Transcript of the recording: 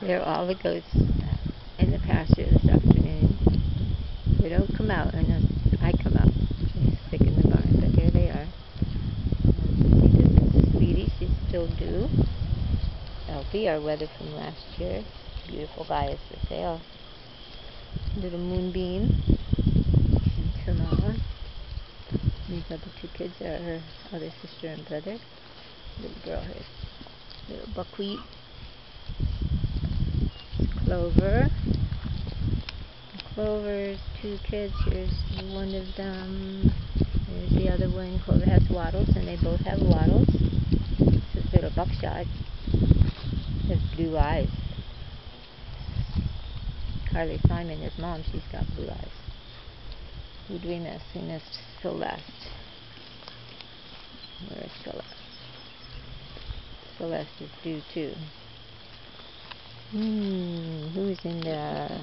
There are all the goats in the pasture this afternoon. They don't come out unless I come out. They stick in the barn, but here they are. This is Sweetie, she's still due. Elfie, our weather from last year. Beautiful guy is for sale. Little Moonbeam, she's Tamara. These other two kids are her other sister and brother. Little girl here. Little Buckwheat. Clover. Clover's two kids. Here's one of them. There's the other one. Clover has wattles, and they both have wattles. This is little Buckshot. He has blue eyes. Carly Simon, his mom, she's got blue eyes. Who do we miss? We missed Celeste. Where is Celeste? Celeste is due too. Who's in there?